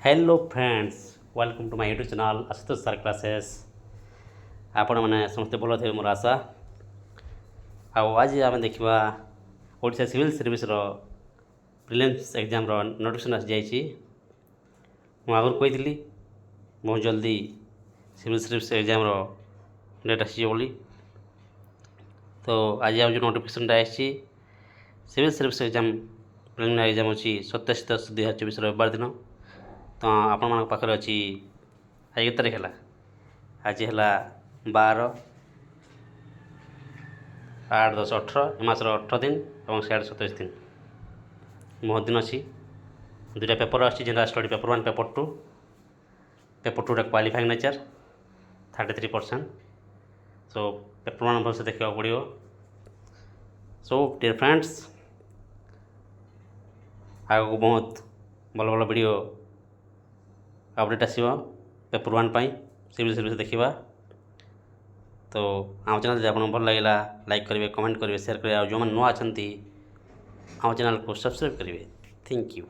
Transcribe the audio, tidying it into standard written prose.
Hello friends, welcome to my YouTube channel Ashutosh sir classes. आपण मैंने समस्ते भल थे मोर आशा। आज आम देखा Odisha civil service prelims exam notification आसी जाइए। आगुरी कही बहुत जल्दी सिविल सर्विस एग्जाम डेट आसी बोली। तो आज जो नोटिफिकेशन आसी civil service exam preliminary exam अच्छी 27/10/2024 रविवार दिन। तो आपण मान पाखे अच्छी आज के तारीख है आज है 12/8/10/18 मासर 18 दिन और 27 दिन बहुत दिन अच्छी। दुटा पेपर आसी general study paper 1 paper 2 qualifying nature 33%। So paper 1 भल से देखा पड़ो। सो डियर फ्रेंड्स, आगे बहुत भल भल वीडियो अपडेट आसो पेपर 1 सिविल सर्विस देखा। तो आम चैनल जब आपको भल लगे लाइक करेंगे, कमेंट करेंगे, शेयर करेंगे और जो मैंने नुआ अच्छा आम चैनल को सब्सक्राइब करेंगे। Thank you.